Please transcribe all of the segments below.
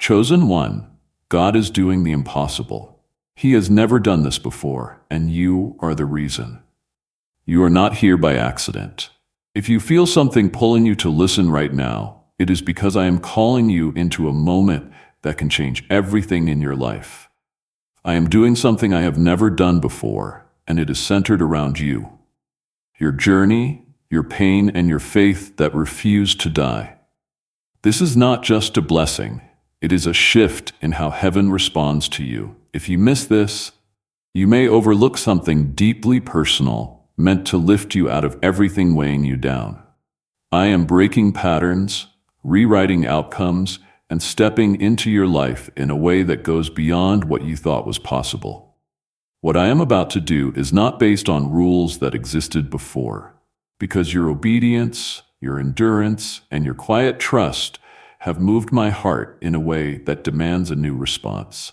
Chosen one, God is doing the impossible. He has never done this before, and you are the reason. You are not here by accident. If you feel something pulling you to listen right now, it is because I am calling you into a moment that can change everything in your life. I am doing something I have never done before, and it is centered around you. Your journey, your pain, and your faith that refuse to die. This is not just a blessing. It is a shift in how heaven responds to you. If you miss this, you may overlook something deeply personal, meant to lift you out of everything weighing you down. I am breaking patterns, rewriting outcomes, and stepping into your life in a way that goes beyond what you thought was possible. What I am about to do is not based on rules that existed before, because your obedience, your endurance, and your quiet trust have moved my heart in a way that demands a new response.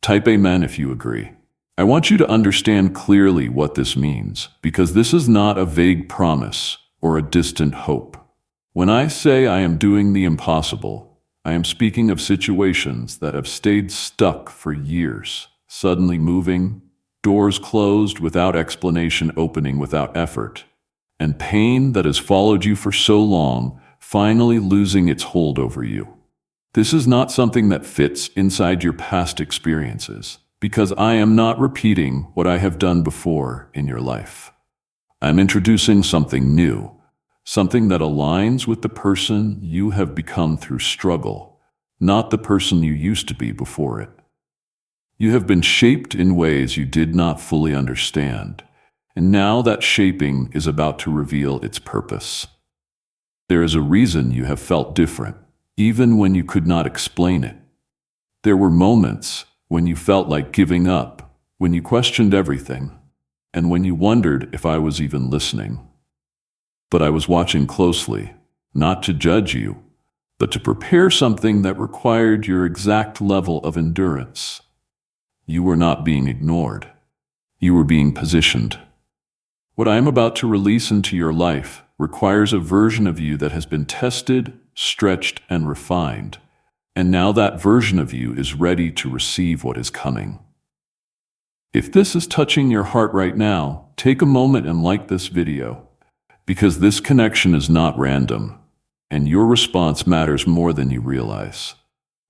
Type Amen if you agree. I want you to understand clearly what this means, because this is not a vague promise or a distant hope. When I say I am doing the impossible, I am speaking of situations that have stayed stuck for years, suddenly moving, doors closed without explanation opening without effort, and pain that has followed you for so long, finally losing its hold over you. This is not something that fits inside your past experiences, because I am not repeating what I have done before in your life. I'm introducing something new, something that aligns with the person you have become through struggle, not the person you used to be before it. You have been shaped in ways you did not fully understand, and now that shaping is about to reveal its purpose. There is a reason you have felt different, even when you could not explain it. There were moments when you felt like giving up, when you questioned everything, and when you wondered if I was even listening. But I was watching closely, not to judge you, but to prepare something that required your exact level of endurance. You were not being ignored. You were being positioned. What I am about to release into your life requires a version of you that has been tested, stretched, and refined, and now that version of you is ready to receive what is coming. If this is touching your heart right now, take a moment and like this video, because this connection is not random, and your response matters more than you realize.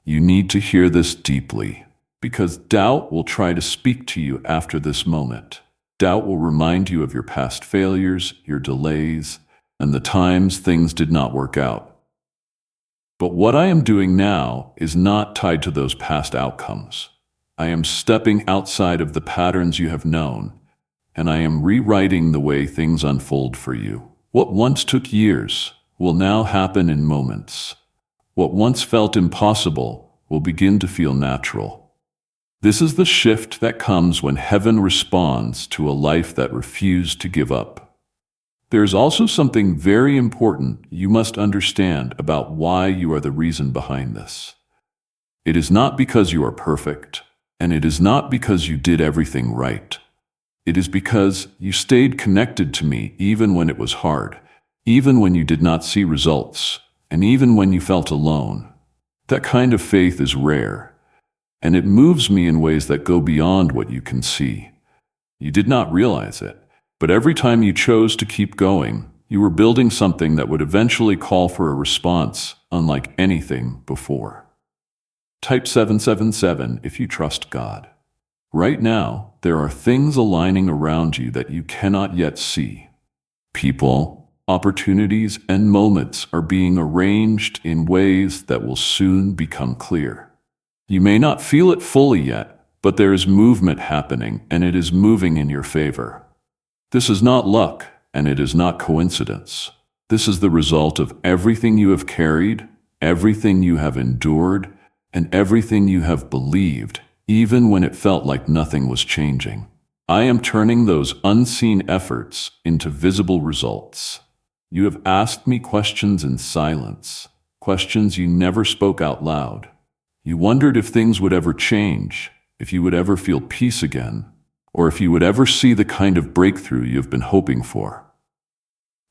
You need to hear this deeply, because doubt will try to speak to you after this moment. Doubt will remind you of your past failures, your delays, and the times things did not work out. But what I am doing now is not tied to those past outcomes. I am stepping outside of the patterns you have known, and I am rewriting the way things unfold for you. What once took years will now happen in moments. What once felt impossible will begin to feel natural. This is the shift that comes when heaven responds to a life that refused to give up. There is also something very important you must understand about why you are the reason behind this. It is not because you are perfect, and it is not because you did everything right. It is because you stayed connected to me even when it was hard, even when you did not see results, and even when you felt alone. That kind of faith is rare, and it moves me in ways that go beyond what you can see. You did not realize it, but every time you chose to keep going, you were building something that would eventually call for a response unlike anything before. Type 777 if you trust God. Right now, there are things aligning around you that you cannot yet see. People, opportunities, and moments are being arranged in ways that will soon become clear. You may not feel it fully yet, but there is movement happening, and it is moving in your favor. This is not luck, and it is not coincidence. This is the result of everything you have carried, everything you have endured, and everything you have believed, even when it felt like nothing was changing. I am turning those unseen efforts into visible results. You have asked me questions in silence, questions you never spoke out loud. You wondered if things would ever change, if you would ever feel peace again, or if you would ever see the kind of breakthrough you've been hoping for.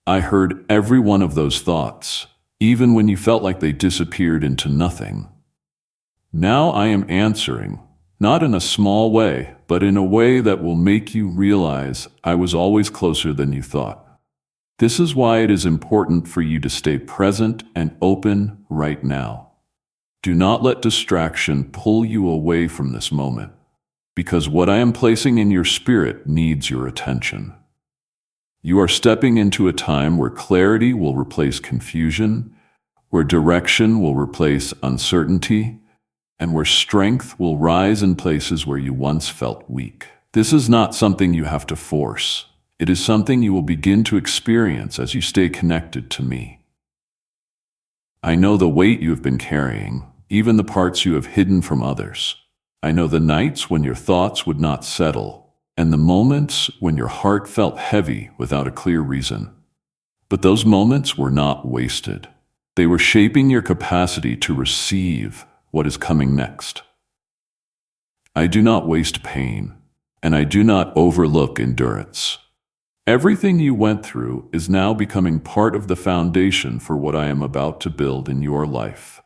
I heard every one of those thoughts, even when you felt like they disappeared into nothing. Now I am answering, not in a small way, but in a way that will make you realize I was always closer than you thought. This is why it is important for you to stay present and open right now. Do not let distraction pull you away from this moment, because what I am placing in your spirit needs your attention. You are stepping into a time where clarity will replace confusion, where direction will replace uncertainty, and where strength will rise in places where you once felt weak. This is not something you have to force. It is something you will begin to experience as you stay connected to me. I know the weight you have been carrying, even the parts you have hidden from others. I know the nights when your thoughts would not settle, and the moments when your heart felt heavy without a clear reason. But those moments were not wasted. They were shaping your capacity to receive what is coming next. I do not waste pain, and I do not overlook endurance. Everything you went through is now becoming part of the foundation for what I am about to build in your life.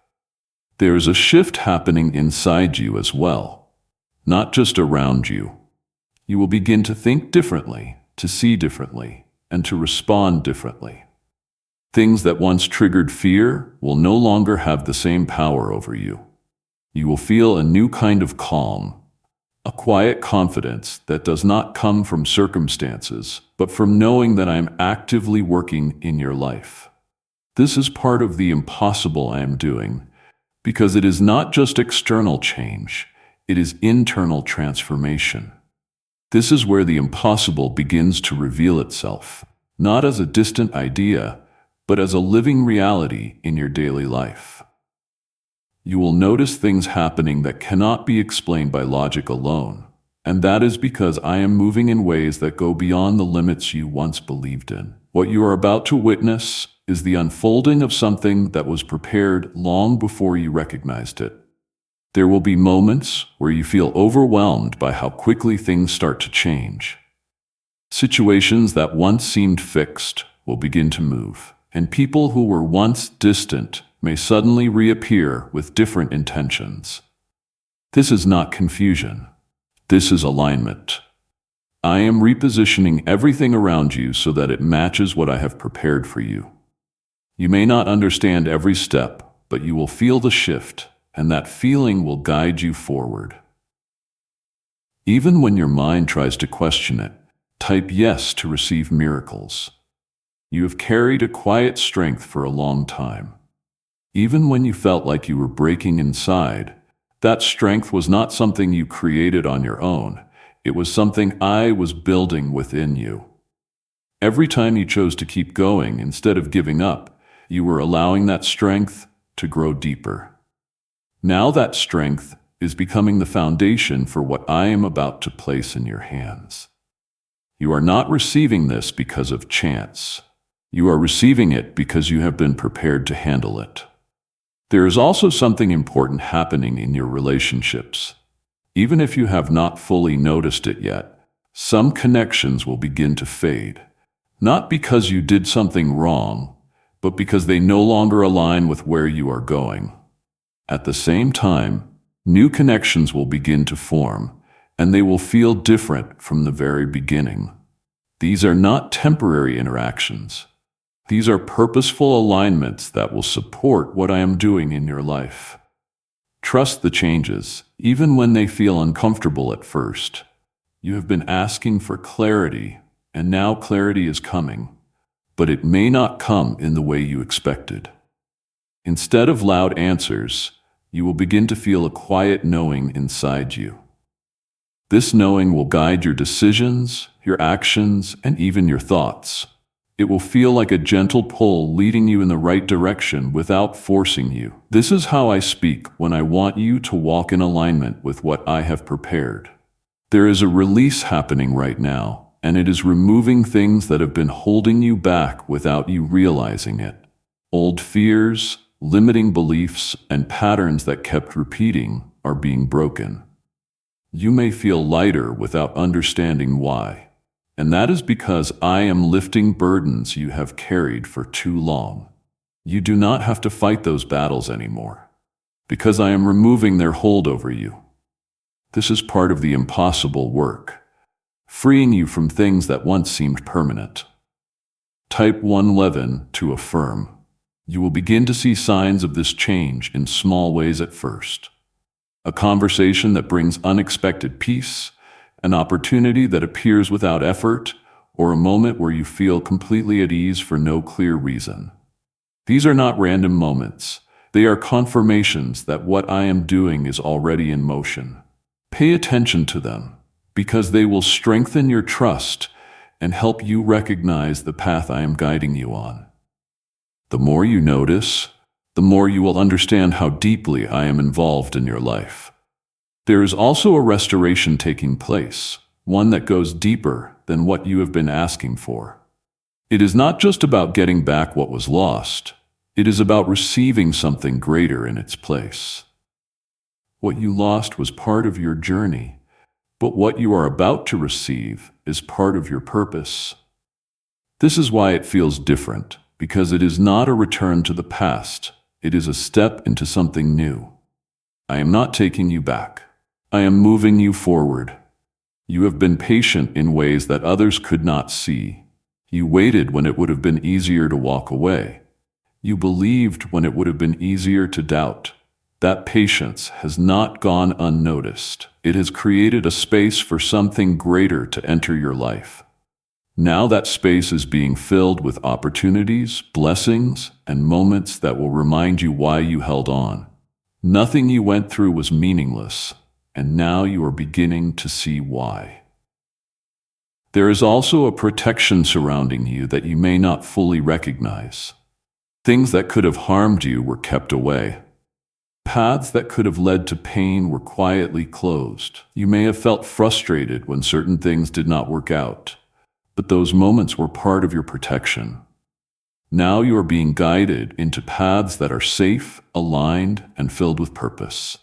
There is a shift happening inside you as well, not just around you. You will begin to think differently, to see differently, and to respond differently. Things that once triggered fear will no longer have the same power over you. You will feel a new kind of calm, a quiet confidence that does not come from circumstances, but from knowing that I am actively working in your life. This is part of the impossible I am doing, because it is not just external change, it is internal transformation. This is where the impossible begins to reveal itself, not as a distant idea, but as a living reality in your daily life. You will notice things happening that cannot be explained by logic alone, and that is because I am moving in ways that go beyond the limits you once believed in. What you are about to witness is the unfolding of something that was prepared long before you recognized it. There will be moments where you feel overwhelmed by how quickly things start to change. Situations that once seemed fixed will begin to move, and people who were once distant may suddenly reappear with different intentions. This is not confusion. This is alignment. I am repositioning everything around you so that it matches what I have prepared for you. You may not understand every step, but you will feel the shift, and that feeling will guide you forward. Even when your mind tries to question it, type yes to receive miracles. You have carried a quiet strength for a long time. Even when you felt like you were breaking inside, that strength was not something you created on your own. It was something I was building within you. Every time you chose to keep going instead of giving up, you were allowing that strength to grow deeper. Now that strength is becoming the foundation for what I am about to place in your hands. You are not receiving this because of chance. You are receiving it because you have been prepared to handle it. There is also something important happening in your relationships. Even if you have not fully noticed it yet, some connections will begin to fade. Not because you did something wrong, but because they no longer align with where you are going. At the same time, new connections will begin to form, and they will feel different from the very beginning. These are not temporary interactions. These are purposeful alignments that will support what I am doing in your life. Trust the changes, even when they feel uncomfortable at first. You have been asking for clarity, and now clarity is coming, but it may not come in the way you expected. Instead of loud answers, you will begin to feel a quiet knowing inside you. This knowing will guide your decisions, your actions, and even your thoughts. It will feel like a gentle pull leading you in the right direction without forcing you. This is how I speak when I want you to walk in alignment with what I have prepared. There is a release happening right now, and it is removing things that have been holding you back without you realizing it. Old fears, limiting beliefs, and patterns that kept repeating are being broken. You may feel lighter without understanding why. And that is because I am lifting burdens you have carried for too long. You do not have to fight those battles anymore. because I am removing their hold over you. This is part of the impossible work, freeing you from things that once seemed permanent. Type 111 to affirm. You will begin to see signs of this change in small ways at first. A conversation that brings unexpected peace, an opportunity that appears without effort, or a moment where you feel completely at ease for no clear reason. These are not random moments. They are confirmations that what I am doing is already in motion. Pay attention to them, because they will strengthen your trust and help you recognize the path I am guiding you on. The more you notice, the more you will understand how deeply I am involved in your life. There is also a restoration taking place, one that goes deeper than what you have been asking for. It is not just about getting back what was lost. It is about receiving something greater in its place. What you lost was part of your journey, but what you are about to receive is part of your purpose. This is why it feels different, because it is not a return to the past. It is a step into something new. I am not taking you back. I am moving you forward. You have been patient in ways that others could not see. You waited when it would have been easier to walk away. You believed when it would have been easier to doubt. That patience has not gone unnoticed. It has created a space for something greater to enter your life. Now that space is being filled with opportunities, blessings, and moments that will remind you why you held on. Nothing you went through was meaningless, and now you are beginning to see why. There is also a protection surrounding you that you may not fully recognize. Things that could have harmed you were kept away. Paths that could have led to pain were quietly closed. You may have felt frustrated when certain things did not work out, but those moments were part of your protection. Now you are being guided into paths that are safe, aligned, and filled with purpose.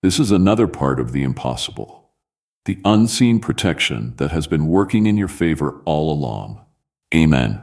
This is another part of the impossible, the unseen protection that has been working in your favor all along. Amen.